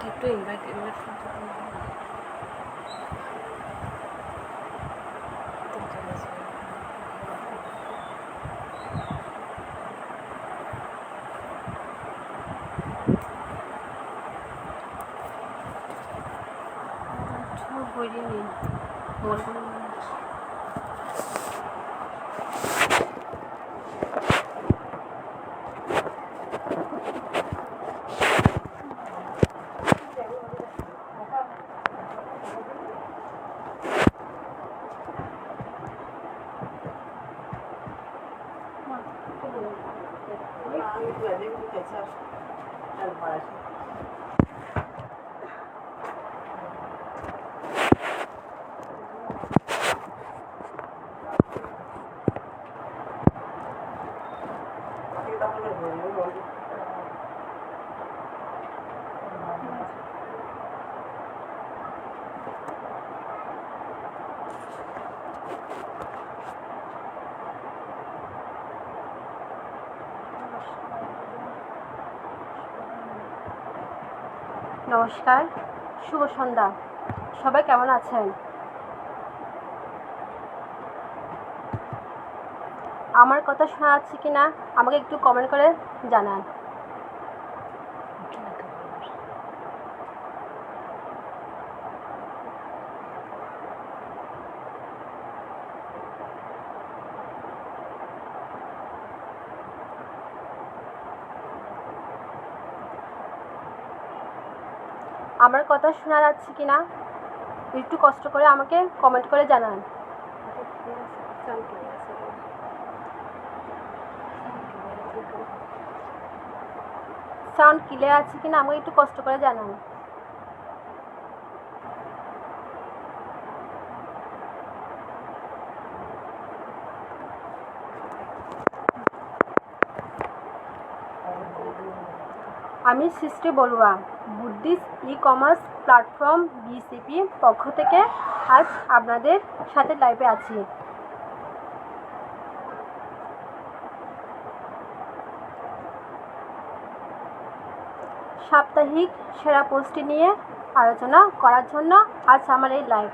একটু ইনভাইট বলিনি বলবো নমস্কার, শুভ সন্ধ্যা। সবাই কেমন আছেন? আমার কথা শোনা যাচ্ছে কি না আমাকে একটু কমেন্ট করে জানান। আমার কথা শোনা যাচ্ছে কি না একটু কষ্ট করে আমাকে কমেন্ট করে জানান। সাউন্ড ক্লিয়ার আছে কিনা আমাকে একটু কষ্ট করে জানান। আমি Srishti Barua, Buddhist e-commerce platform BCP পক্ষ থেকে আজ আপনাদের সাথে লাইভে আছি। সাপ্তাহিক সেরা পোস্টটি নিয়ে আলোচনা করার জন্য আজ আমার এই লাইভ।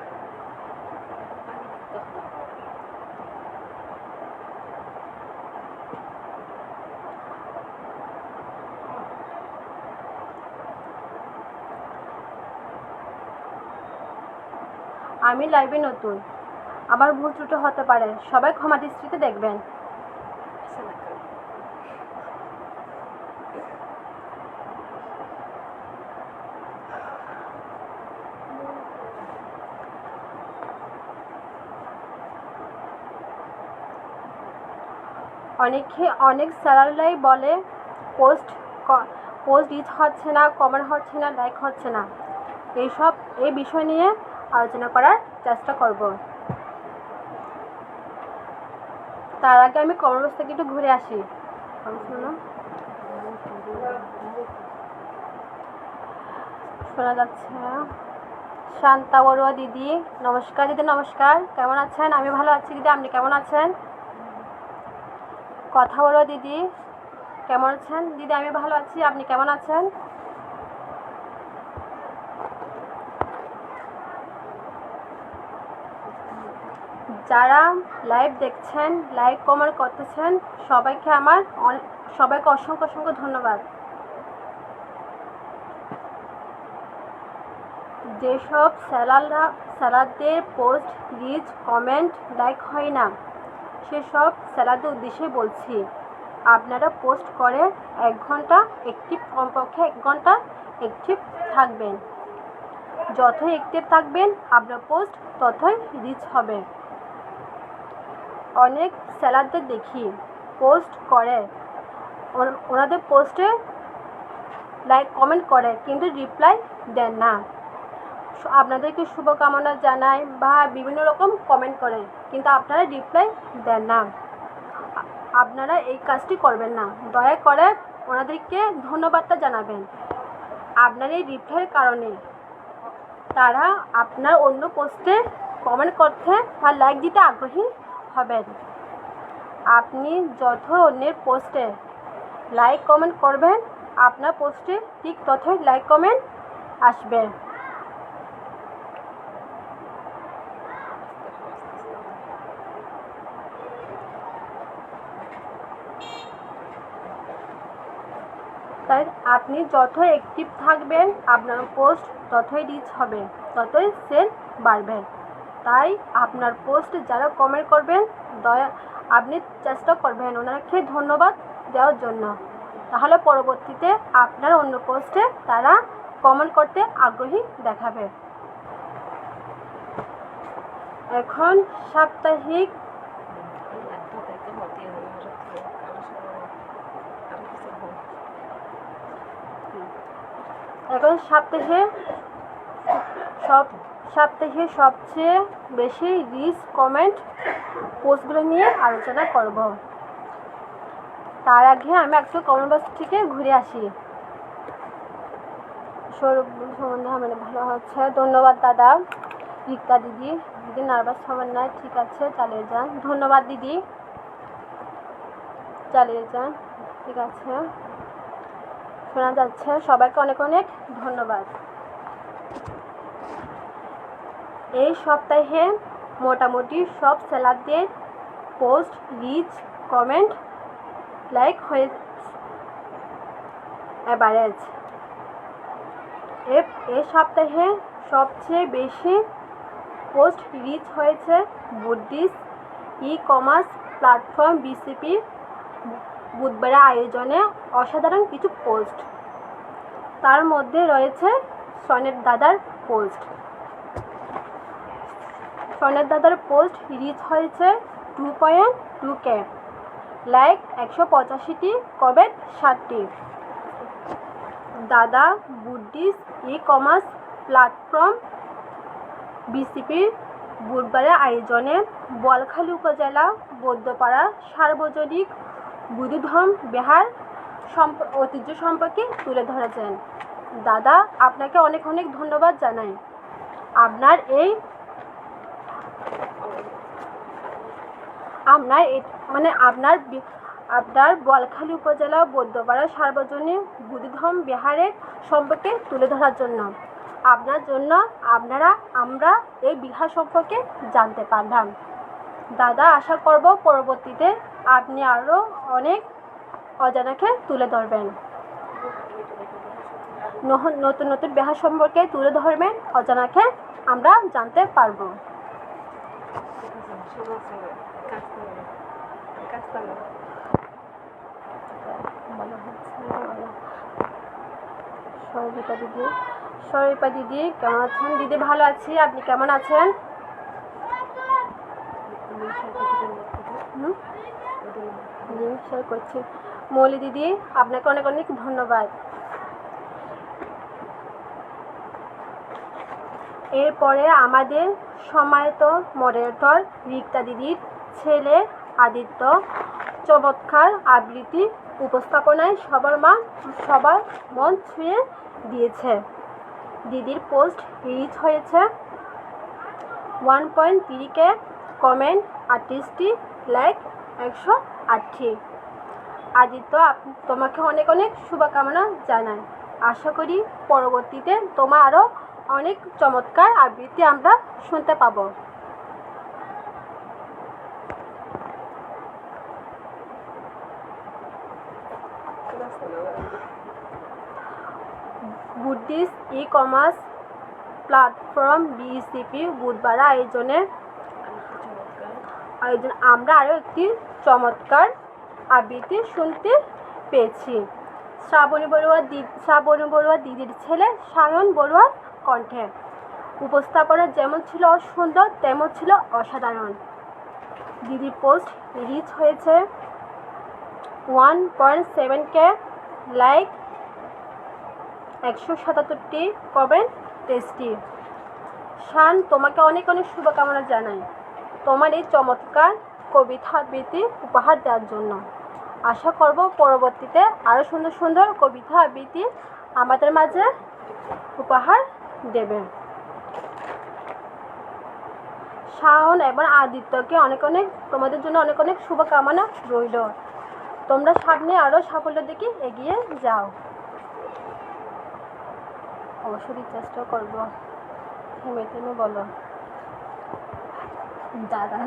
আমি লাইভে নতুন, আবার ভুল ত্রুটি হতে পারে, সবাই ক্ষমা দৃষ্টিতে দেখবেন। অনেক স্যালারলাই বলে পোস্ট রিচ হচ্ছে না, কমেন্ট হচ্ছে না, লাইক হচ্ছে না। এই বিষয় নিয়ে আলোচনা করার চেষ্টা করব। তার আগে আমি কমেন্ট বক্স থেকে একটু ঘুরে আসি। শোনা যাচ্ছে শান্তা বড়ুয়া দিদি, নমস্কার দিদি। নমস্কার, কেমন আছেন? আমি ভালো আছি দিদি, আপনি কেমন আছেন? কথা বড়ুয়া দিদি, কেমন আছেন? দিদি আমি ভালো আছি, আপনি কেমন আছেন? যারা লাইভ দেখছেন, লাইক কমেন্ট করতেছেন, সবাইকে অসংখ্য অসংখ্য ধন্যবাদ। যেসব স্যালারদের পোস্ট রিচ কমেন্ট লাইক হয় না, সেসব স্যালারদের উদ্দেশ্যে বলছি, আপনারা পোস্ট করে 1 ঘন্টা অ্যাক্টিভ, কমপক্ষে 1 ঘন্টা অ্যাক্টিভ থাকবেন। যতই অ্যাক্টিভ থাকবেন আপনার পোস্ট ততই রিচ হবে। অনেক স্যালারদের দেখি পোস্ট করে, ওনাদের পোস্টে লাইক কমেন্ট করে কিন্তু রিপ্লাই দেন না। আপনাদেরকে শুভকামনা জানাই বা বিভিন্ন রকম কমেন্ট করে, কিন্তু আপনারা রিপ্লাই দেন না। আপনারা এই কাজটি করবেন না, দয়া করে ওনাদেরকে ধন্যবাদটা জানাবেন। আপনার এই রিপ্লাইয়ের কারণে তারা আপনার অন্য পোস্টে কমেন্ট করতে বা লাইক দিতে আগ্রহী হবেন। আপনি যত অন্যের পোস্টে লাইক কমেন্ট করবেন, আপনার পোস্টে ঠিক ততই লাইক কমেন্ট আসবে। তাই আপনি যত অ্যাক্টিভ থাকবেন আপনার পোস্ট ততই রিচ হবে, ততই সেল বাড়বে। তাই আপনার পোস্ট যারা কমেন্ট করবেন আপনি চেষ্টা করবেন ওনাকে ধন্যবাদ দেওয়ার জন্য, তাহলে পরবর্তীতে আপনার অন্য পোস্টে তারা কমেন্ট করতে আগ্রহী দেখাবে। এখন সাপ্তাহিক সপ্তাহে সবচেয়ে বেশি রিচ কমেন্ট পোস্টগুলো নিয়ে আলোচনা করব। তার আগে আমি একটু কমেন্ট বক্স থেকে ঘুরে আসি। সৌরভ সম্বন্ধে আমার ভালো হচ্ছে, ধন্যবাদ দাদা। রিক্তা দিদি নার্ভাস হবেন না, ঠিক আছে চালিয়ে যান। ধন্যবাদ দিদি, চালিয়ে যান, ঠিক আছে শোনা যাচ্ছে। সবাইকে অনেক অনেক ধন্যবাদ। এই সপ্তাহে মোটামুটি সব সেলারদের পোস্ট রিচ কমেন্ট লাইক হয়ে অ্যাভারেজ। এই সপ্তাহে সবচেয়ে বেশি পোস্ট রিচ হয়েছে বুদ্ধিস্ট ই-কমার্স প্ল্যাটফর্ম বিসিপি বুধবারের আয়োজনে অসাধারণ কিছু পোস্ট। তার মধ্যে রয়েছে সনেট দাদার পোস্ট। সনেট দাদার পোস্ট রিচ হয়েছে 2.2K, লাইক 185টি, কমেন্ট 60টি। দাদা বুদ্ধিস্ট ই-কমার্স প্ল্যাটফর্ম বিসিপির বুধবারের আয়োজনে বোয়ালখালী উপজেলা বৌদ্ধপাড়া সার্বজনিক বুদ্ধধম বিহার ঐতিহ্য সম্পর্কে তুলে ধরেছেন। দাদা আপনাকে অনেক অনেক ধন্যবাদ জানাই। আপনার বোয়ালখালী উপজেলা বৌদ্ধপাড়া সার্বজনীন বুদ্ধধম বিহারের সম্পর্কে তুলে ধরার জন্য। আপনার জন্য আমরা এই বিহার সম্পর্কে জানতে পারলাম। দাদা আশা করব পরবর্তীতে আপনি আরও অনেক অজানাকে তুলে ধরবেন, নতুন নতুন বিহার সম্পর্কে তুলে ধরবেন, অজানাকে আমরা জানতে পারবো। সরিপা দিদি কেমন আছেন? দিদি ভালো আছি, আপনি কেমন আছেন? শেয়ার করছি। মৌলি দিদি আপনাকে অনেক অনেক ধন্যবাদ। এরপরে আমাদের সম্মানিত মডারেটর রিক্তা দিদির ছেলে আদিত্য চমৎকার আবৃত্তি উপস্থাপনায় সবার মন ছুঁয়ে দিয়েছে। দিদির পোস্ট রিচ হয়েছে 1.3K, কমেন্ট 38টি, লাইক 108টি। আদিত্য তোমাকে অনেক অনেক শুভকামনা জানাই। আশা করি পরবর্তীতে তোমার আরও অনেক চমৎকার আবৃত্তি আমরা শুনতে পাবো। বুদ্ধিস্ট ই-কমার্স প্ল্যাটফর্ম বিসিপি বুধবার আয়োজনে আমরা আরও একটি চমৎকার আবৃত্তি শুনতে পেয়েছি। শ্রাবণী বড়ুয়া দিদির ছেলে সায়ন বড়ুয়ার কণ্ঠে। উপস্থাপনা যেমন ছিল সুন্দর তেমন ছিল অসাধারণ। দিদির পোস্ট রিচ হয়েছে 1.7K, লাইক 177টি, কমেন্ট 23টি। শান তোমাকে অনেক অনেক শুভকামনা জানাই তোমার এই চমৎকার কবিতা আবৃত্তি উপহার দেওয়ার জন্য। আশা করব পরবর্তীতে আরও সুন্দর সুন্দর কবিতা আবৃত্তি আমাদের মাঝে উপহার দেবে। শাওন এবং আদিত্যকে অনেক অনেক তোমাদের জন্য অনেক অনেক শুভকামনা রইল। তোমরা সামনে আরও সাফল্যের দিকে এগিয়ে যাও। অবশ্যই চেষ্টা করবো। থেমে থেমে বলো দাদা।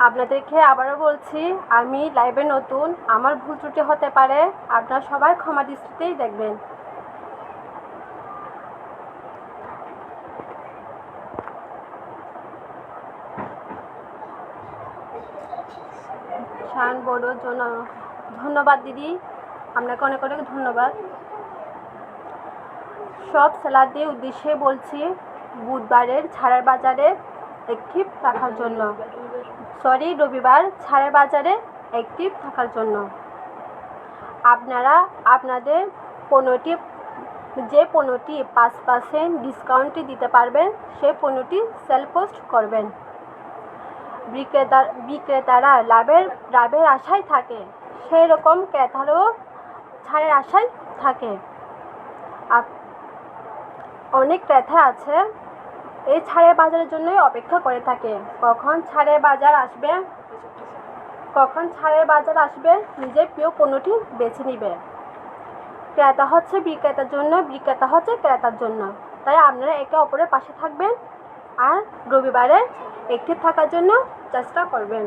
আপনাদেরকে আবারও বলছি, আমি লাইভে নতুন, আমার ভুল ত্রুটি হতে পারে, আপনারা সবাই ক্ষমা দৃষ্টিতেই দেখবেন। শান বড়োর জন্য ধন্যবাদ দিদি, আপনাকে অনেক অনেক ধন্যবাদ। সব সেলারদের উদ্দেশ্যে বলছি, বুধবারের ছাড়ের বাজারে অ্যাক্টিভ থাকার জন্য, রবিবার ছাড়ের বাজারে অ্যাক্টিভ থাকার জন্য। আপনারা আপনাদের যে পণ্যটি 5% ডিসকাউন্টে দিতে পারবেন সেই পণ্যটি সেল পোস্ট করবেন। বিক্রেতারা লাভের আশায় থাকে, সেই রকম ক্রেতারও ছাড়ের আশায় থাকে। অনেক ক্রেতা আছে এই ছাড়ের বাজারের জন্যই অপেক্ষা করে থাকে, কখন ছাড়ের বাজার আসবে নিজের প্রিয় পণ্যটি বেছে নিবে। ক্রেতা হচ্ছে বিক্রেতার জন্য, বিক্রেতা হচ্ছে ক্রেতার জন্য। তাই আপনারা একে অপরের পাশে থাকবেন আর রবিবারে অ্যাক্টিভ থাকার জন্য চেষ্টা করবেন।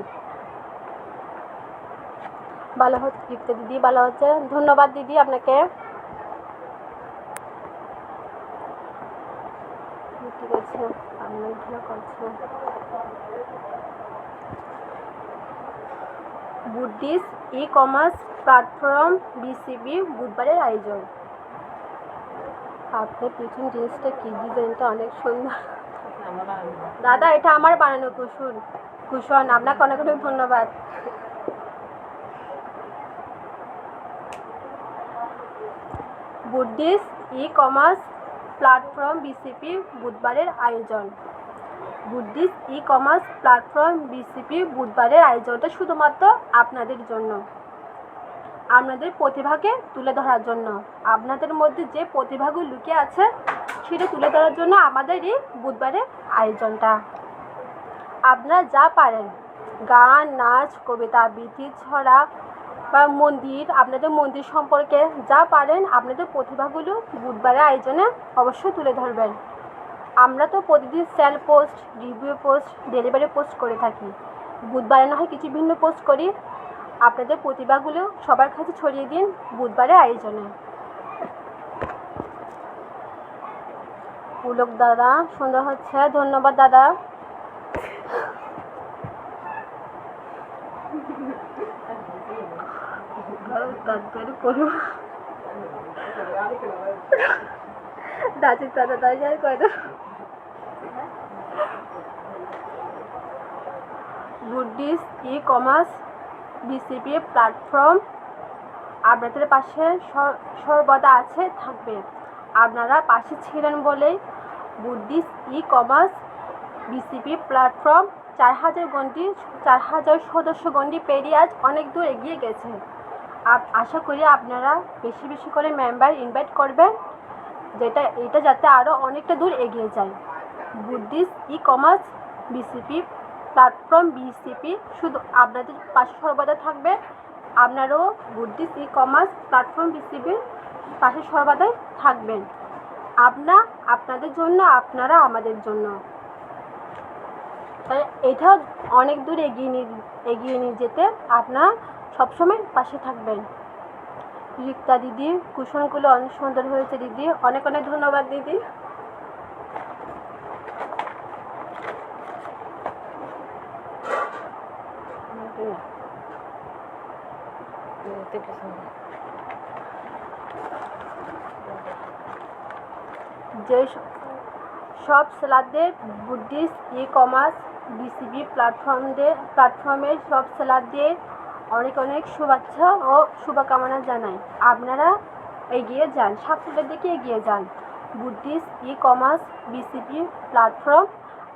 ভালো হচ্ছে দিদি, ভালো হচ্ছে, ধন্যবাদ দিদি আপনাকে। ঠিক আছে, আমি ভালো করছি। বুদ্ধিস্ট ই-কমার্স প্ল্যাটফর্ম বিসিবি বুধবারের আয়োজন। আপনার পিছন জিনিসটা কি, ডিজাইনটা অনেক সুন্দর দাদা, এটা আমার বানানো কুশন, আপনাকে অনেক অনেক ধন্যবাদ। বুদ্ধিস্ট ই-কমার্স প্ল্যাটফর্ম বিসিপি বুধবারের আয়োজন। বুদ্ধিস্ট ই-কমার্স প্ল্যাটফর্ম বিসিপি বুধবারের আয়োজনটা শুধুমাত্র আপনাদের জন্য, আপনাদের প্রতিভাকে তুলে ধরার জন্য। আপনাদের মধ্যে যে প্রতিভাগুলো লুকিয়ে আছে সেটা তুলে ধরার জন্য আমাদের এই বুধবারের আয়োজনটা। আপনারা যা পারেন, গান, নাচ, কবিতা আবৃত্তি, ছড়া বা আপনাদের মন্দির সম্পর্কে যা পারেন আপনাদের প্রতিভাগুলো বুধবারের আয়োজনে অবশ্যই তুলে ধরবেন। আমরা তো প্রতিদিন sale post, review post, delivery post করে থাকি, বুধবারে না হয় কিছু ভিন্ন পোস্ট করি। আপনাদের প্রতিভাগুলো সবার কাছে ছড়িয়ে দিন বুধবারের আয়োজনে। পুলক দাদা সুন্দর হচ্ছে, ধন্যবাদ দাদা। বুদ্ধিস্ট ই-কমার্স বিসিপি প্ল্যাটফর্ম আপনাদের পাশে সর্বদা আছে, থাকবে। আপনারা পাশে ছিলেন বলেই বুদ্ধিস্ট ই-কমার্স বিসিপি প্ল্যাটফর্ম 4,000 সদস্য গণ্ডি পেরিয়ে আজ অনেক দূর এগিয়ে গেছে। আশা করি আপনারা বেশি বেশি করে মেম্বার ইনভাইট করবেন, এটা যাতে আরও অনেকটা দূর এগিয়ে যায়। Buddhist e-commerce BCP platform BCP শুধু আপনাদের পাশে সর্বদা থাকবে। আপনারাও বুদ্ধিস্ট ই-কমার্স প্ল্যাটফর্ম বিসিপির পাশে সর্বদাই থাকবেন। আপনাদের জন্য, আপনারা আমাদের জন্য। তাই এটাও অনেক দূর এগিয়ে নিয়ে যেতে আপনারা সবসময় পাশে থাকবেন। রিক্তা দিদি, কুশনগুলো অনেক সুন্দর হয়েছে দিদি, অনেক অনেক ধন্যবাদ দিদি। যে সব সেলারদের বুদ্ধিস্ট ই-কমার্স বিসিবি প্ল্যাটফর্মের সব সেলারদের অনেক অনেক শুভেচ্ছা ও শুভকামনা জানাই। আপনারা এগিয়ে যান, সাফল্যের দিকে এগিয়ে যান। বুদ্ধিস্ট ই-কমার্স বিসিবি প্ল্যাটফর্ম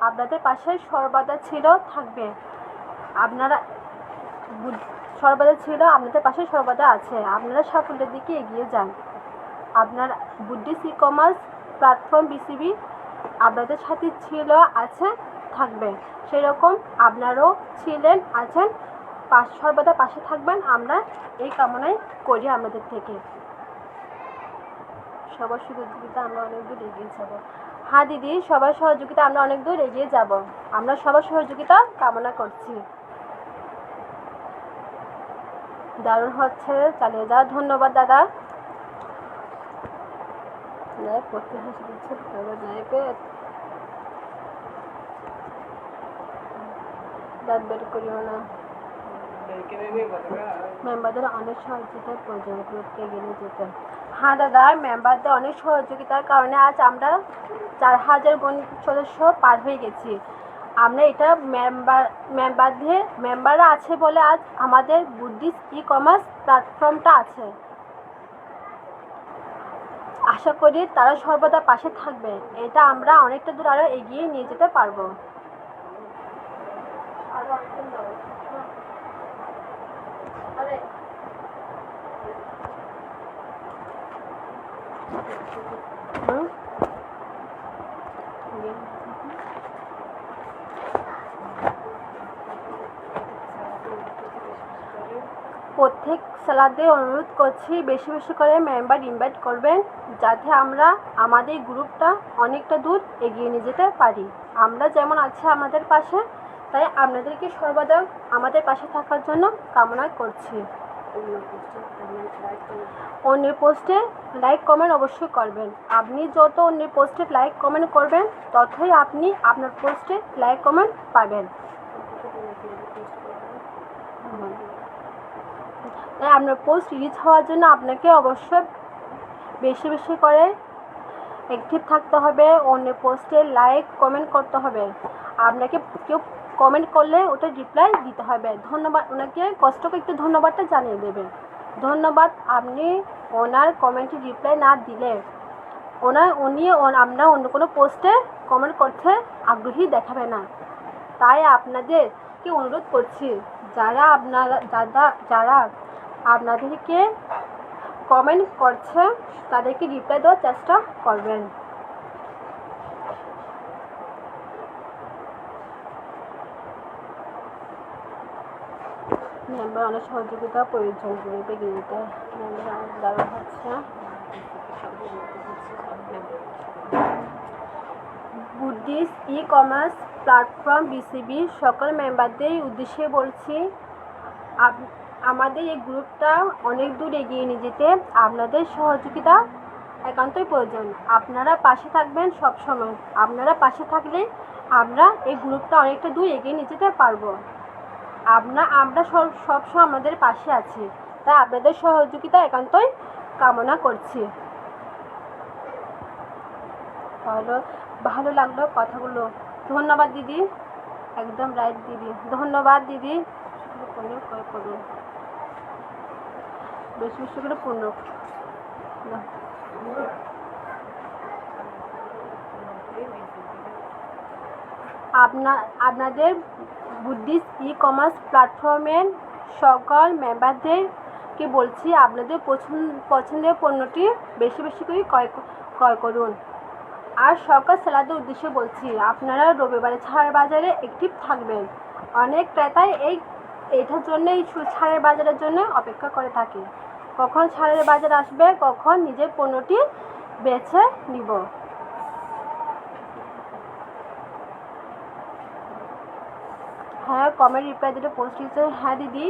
আপনাদের পাশে সর্বদা ছিল, থাকবে। আপনাদের পাশে সর্বদা আছে। আপনারা সাফল্যের দিকে এগিয়ে যান। আপনারা বুদ্ধিস্ট ই-কমার্স প্ল্যাটফর্ম বিসিবি আপনাদের সাথে ছিল, আছে, থাকবে। সেরকম আপনারাও ছিলেন, আছেন, সর্বদা পাশে থাকবেন, আমরা এই কামনাই করি আপনাদের থেকে। সবার সহযোগিতা আমরা অনেক দূর এগিয়ে যাব। হ্যাঁ দিদি, সবার সহযোগিতা আমরা অনেক দূর এগিয়ে যাব, আমরা সবার সহযোগিতা কামনা করছি। দারুণ হচ্ছে, চালিয়ে যাও। ধন্যবাদ দাদা। দাঁত বের করিও না। মেম্বারদের অনেক সহযোগিতার প্রয়োজন, গ্রুপকে এগিয়ে নিয়ে যেতে। হ্যাঁ দাদা, মেম্বারদের অনেক সহযোগিতার কারণে আজ আমরা 4000 সদস্য পার হয়ে গেছি। আমরা এটা মেম্বাররা আছে বলে আজ আমাদের বুদ্ধিস্ট ই-কমার্স প্ল্যাটফর্মটা আছে। আশা করি তারা সর্বদা পাশে থাকবে, এটা আমরা অনেকটা দূর আরও এগিয়ে নিয়ে যেতে পারবো। প্রত্যেক সালাদে অনুরোধ করছি বেশি বেশি করে মেম্বার ইনভাইট করবেন, যাতে আমরা আমাদের গ্রুপটা অনেকটা দূর এগিয়ে নিয়ে যেতে পারি। আমরা যেমন আছি আমাদের পাশে, তাই আপনাদেরকে সর্বদা আমাদের পাশে থাকার জন্য কামনা করছি। অন্যের পোস্টে লাইক কমেন্ট অবশ্যই করবেন। আপনি যত অন্যের পোস্টে লাইক কমেন্ট করবেন, ততই আপনি আপনার পোস্টে লাইক কমেন্ট পাবেন। তাই আপনার পোস্ট রিচ হওয়ার জন্য আপনাকে অবশ্যই বেশি বেশি করে অ্যাক্টিভ থাকতে হবে, অন্য পোস্টে লাইক কমেন্ট করতে হবে। আপনাকে কেউ কমেন্ট করলে ওটা রিপ্লাই দিতে হবে। ধন্যবাদ, ওনাকে কষ্ট করে একটু ধন্যবাদটা জানিয়ে দেবেন। ধন্যবাদ। আপনি ওনার কমেন্টে রিপ্লাই না দিলে আমরা অন্য কোনো পোস্টে কমেন্ট করতে আগ্রহী দেখাবে না। তাই আপনাদেরকে অনুরোধ করছি, যারা আপনাদেরকে কমেন্ট করছে তাদেরকে রিপ্লাই দেওয়ার চেষ্টা করবেন। মেম্বার অনেক সহযোগিতা প্রয়োজন, গ্রুপে গিয়ে দারুণ হচ্ছে। বুদ্ধিস্ট ই-কমার্স প্ল্যাটফর্ম বিসিবি সকল মেম্বারদের উদ্দেশ্যে বলছি, আমাদের এই গ্রুপটা অনেক দূর এগিয়ে নিয়ে যেতে আপনাদের সহযোগিতা একান্তই প্রয়োজন। আপনারা পাশে থাকবেন সব সময়। আপনারা পাশে থাকলে আমরা এই গ্রুপটা অনেকটা দূর এগিয়ে নিয়ে যেতে পারবো। আমরা সবসময় আমাদের পাশে আছি, তাই আপনাদের সহযোগিতা একান্তই কামনা করছি। ভালো লাগলো কথাগুলো। ধন্যবাদ দিদি, একদম রাইট দিদি। ধন্যবাদ দিদি। করুন বেশি বেশি করে পূর্ণ। আপনাদের বুদ্ধিস্ট ই-কমার্স প্ল্যাটফর্মের সকল মেম্বারদেরকে বলছি, আপনাদের পছন্দের পণ্যটি বেশি বেশি করে ক্রয় করুন। আর সকল সেলারদের উদ্দেশ্যে বলছি, আপনারা রবিবারে ছাড়ের বাজারে অ্যাক্টিভ থাকবেন। অনেক ক্রেতাই এইটার জন্য, এই ছাড়ের বাজারের জন্য অপেক্ষা করে থাকে, কখন ছাড়ের বাজার আসবে, কখন নিজের পণ্যটি বেছে নিব। হ্যাঁ, কমেন্ট রিপ্লাই দিতে পোস্ট দিচ্ছে। হ্যাঁ দিদি,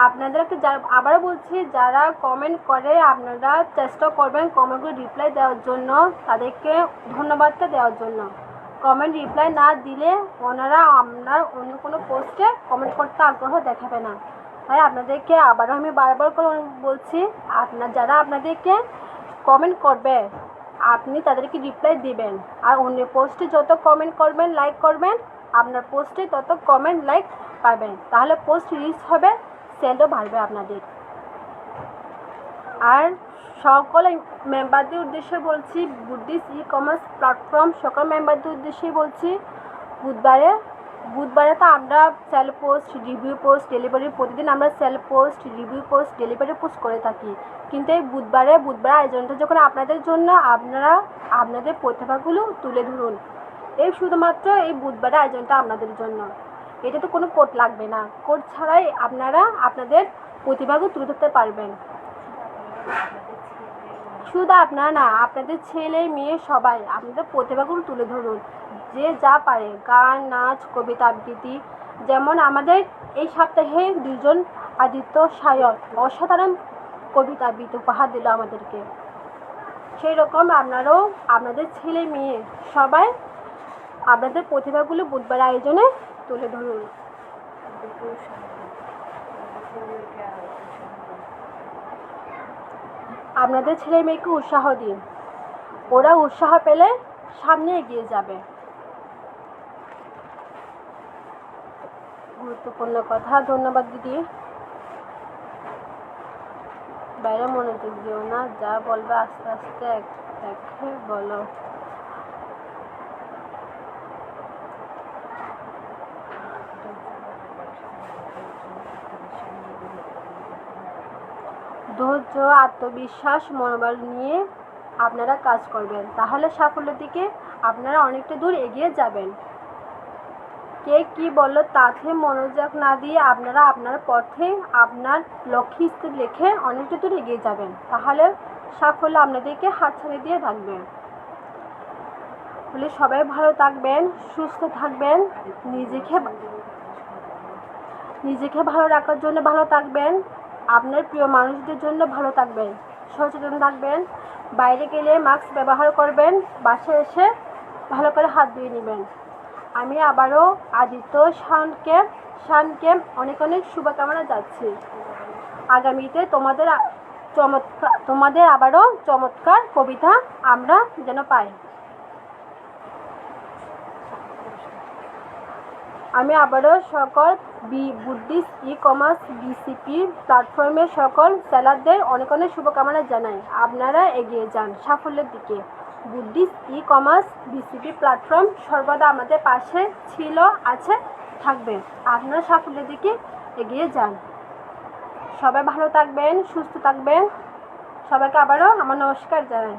আপনাদেরকে আবারও বলছি, যারা কমেন্ট করে আপনারা চেষ্টা করবেন কমেন্টগুলো রিপ্লাই দেওয়ার জন্য, তাদেরকে ধন্যবাদটা দেওয়ার জন্য। কমেন্ট রিপ্লাই না দিলে ওনারা আপনার অন্য কোনো পোস্টে কমেন্ট করতে আগ্রহ দেখাবে না। তাই আপনাদেরকে আবারও আমি বারবার করে বলছি, যারা আপনাদেরকে কমেন্ট করবে আপনি তাদেরকে রিপ্লাই দিবেন। আর অন্য পোস্টে যত কমেন্ট করবেন, লাইক করবেন, আপনার পোস্টে তত কমেন্ট লাইক পাবেন, তাহলে পোস্ট রিচ হবে, সেলও বাড়বে আপনাদের। আর সকল মেম্বারদের উদ্দেশ্যে বলছি, বুদ্ধিস্ট ই-কমার্স প্ল্যাটফর্ম সকল মেম্বারদের উদ্দেশ্যে বলছি, বুধবারে তো আমরা sale post, review post, delivery, প্রতিদিন আমরা sale post, review post, delivery post করে থাকি। কিন্তু এই বুধবারে আয়োজনটা যখন আপনাদের জন্য, আপনারা আপনাদের প্রতিভাগুলো তুলে ধরুন। এই শুধুমাত্র এই বুধবারে আয়োজনটা আপনাদের জন্য। এটা তো কোনো কোড লাগবে না, কোড ছাড়াই আপনারা আপনাদের প্রতিভাগুলো তুলে ধরতে পারবেন। শুধু আপনারা না, আপনাদের ছেলে মেয়ে সবাই আপনাদের প্রতিভাগুলো তুলে ধরুন, যে যা পারে, গান, নাচ, কবিতা আবৃত্তি। যেমন আমাদের এই সপ্তাহে দুজন আদিত্য সায়ন অসাধারণ কবিতা আবৃত্তি উপহার দিল আমাদেরকে। সেই রকম আপনারাও আপনাদের ছেলে মেয়ে সবাই আপনাদের প্রতিভাগুলো বুধবার আয়োজনে তুলে ধরুন। আপনাদের ছেলে মেয়েকে উৎসাহ দিন, ওরা উৎসাহ পেলে সামনে এগিয়ে যাবে। গুরুত্বপূর্ণ কথা। ধন্যবাদ দিদি। বাইরে মনোযোগ দিও না, যা বলবে আস্তে আস্তে একে বলো। ধৈর্য, আত্মবিশ্বাস, মনোবল নিয়ে আপনারা কাজ করবেন, তাহলে সাফল্যের দিকে আপনারা অনেকটা দূর এগিয়ে যাবেন। কে কি বললো তাতে মনোযোগ না দিয়ে আপনারা আপনার পথে আপনার লক্ষ্যস্থ রেখে অনেকটা দূর এগিয়ে যাবেন, তাহলে সাফল্য আপনাদেরকে হাতছানি দিয়ে থাকবে। বলে সবাই ভালো থাকবেন, সুস্থ থাকবেন, নিজেকে ভালো রাখার জন্য ভালো থাকবেন, আপনার প্রিয় মানুষদের জন্য ভালো থাকবেন, সচেতন থাকবেন। বাইরে গেলে মাস্ক ব্যবহার করবেন, বাসায় এসে ভালো করে হাত ধুয়ে নেবেন। আমি আবারও আদিত্য শানকে অনেক অনেক শুভকামনা যাচ্ছি। আগামীতে তোমাদের আবারও চমৎকার কবিতা আমরা যেন পাই। আমি আবারও সকল বুদ্ধিস্ট ই-কমার্স বিসিপি প্ল্যাটফর্মের সকল সেলারদের অনেক অনেক শুভকামনা জানাই। আপনারা এগিয়ে যান সাফল্যের দিকে। বুদ্ধিস্ট ই-কমার্স বিসিপি প্ল্যাটফর্ম সর্বদা আমাদের পাশে ছিল, আছে, থাকবে। আপনারা সাফল্যের দিকে এগিয়ে যান। সবাই ভালো থাকবেন, সুস্থ থাকবেন। সবাইকে আবারও আমার নমস্কার জানাই।